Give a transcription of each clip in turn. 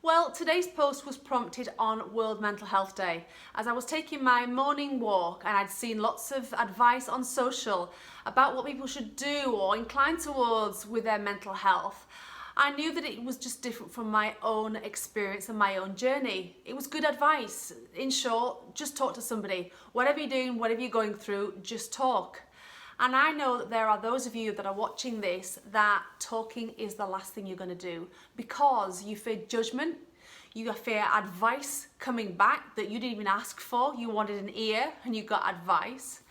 Well, today's post was prompted on World Mental Health Day as I was taking my morning walk and I'd seen lots of advice on social about what people should do or incline towards with their mental health. I knew that it was just different from my own experience and my own journey. It was good advice. In short, just talk to somebody. Whatever you're doing, whatever you're going through, just talk. And I know that there are those of you that are watching this that talking is the last thing you're going to do because you fear judgment, you fear advice coming back that you didn't even ask for. You wanted an ear and you got advice.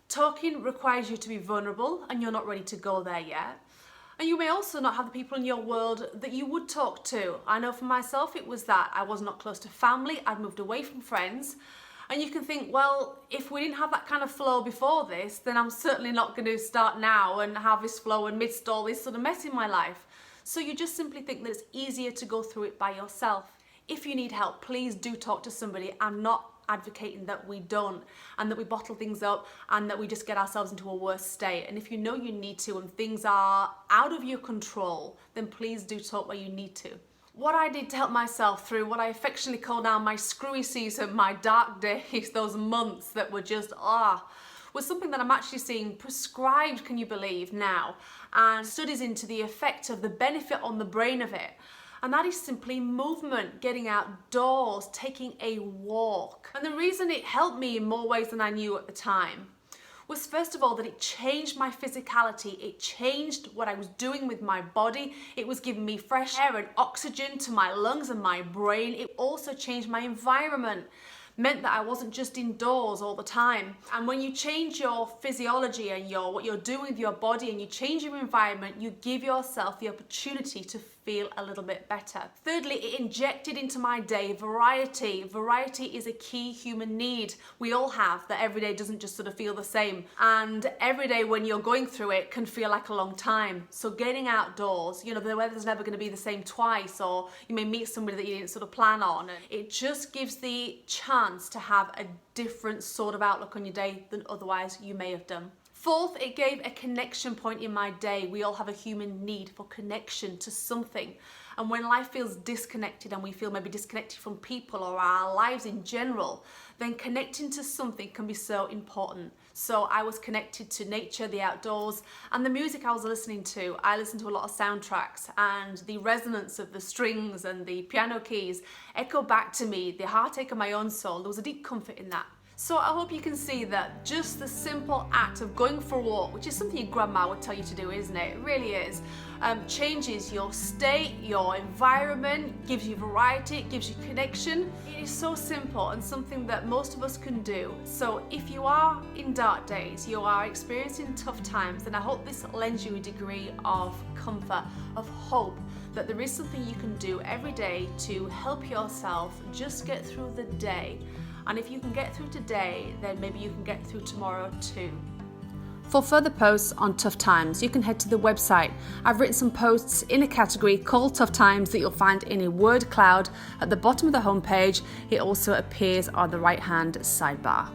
Talking requires you to be vulnerable and you're not ready to go there yet. And you may also not have the people in your world that you would talk to. I know for myself it was that I was not close to family, I'd moved away from friends. And you can think, well, if we didn't have that kind of flow before this, then I'm certainly not going to start now and have this flow amidst all this sort of mess in my life. So you just simply think that it's easier to go through it by yourself. If you need help, please do talk to somebody. I'm not advocating that we don't and that we bottle things up and that we just get ourselves into a worse state. And if you know you need to and things are out of your control, then please do talk where you need to. What I did to help myself through what I affectionately call now my screwy season, my dark days, those months that were just, was something that I'm actually seeing prescribed, can you believe, now, and studies into the effect of the benefit on the brain of it. And that is simply movement, getting outdoors, taking a walk. And the reason it helped me in more ways than I knew at the time was first of all that it changed my physicality, it changed what I was doing with my body, it was giving me fresh air and oxygen to my lungs and my brain, it also changed my environment, meant that I wasn't just indoors all the time. And when you change your physiology and what you're doing with your body and you change your environment, you give yourself the opportunity to feel a little bit better. Thirdly, it injected into my day variety. Variety is a key human need we all have, that every day doesn't just sort of feel the same. And every day when you're going through it can feel like a long time. So getting outdoors, the weather's never going to be the same twice, or you may meet somebody that you didn't sort of plan on. It just gives the chance to have a different sort of outlook on your day than otherwise you may have done. Fourth, it gave a connection point in my day. We all have a human need for connection to something. And when life feels disconnected and we feel maybe disconnected from people or our lives in general, then connecting to something can be so important. So I was connected to nature, the outdoors, and the music I was listening to. I listened to a lot of soundtracks, and the resonance of the strings and the piano keys echoed back to me the heartache of my own soul. There was a deep comfort in that. So I hope you can see that just the simple act of going for a walk, which is something your grandma would tell you to do, isn't it? It really is. Changes your state, your environment, gives you variety, it gives you connection. It is so simple and something that most of us can do. So if you are in dark days, you are experiencing tough times, then I hope this lends you a degree of comfort, of hope, that there is something you can do every day to help yourself just get through the day. And if you can get through today, then maybe you can get through tomorrow too. For further posts on tough times, you can head to the website. I've written some posts in a category called Tough Times that you'll find in a word cloud at the bottom of the homepage. It also appears on the right-hand sidebar.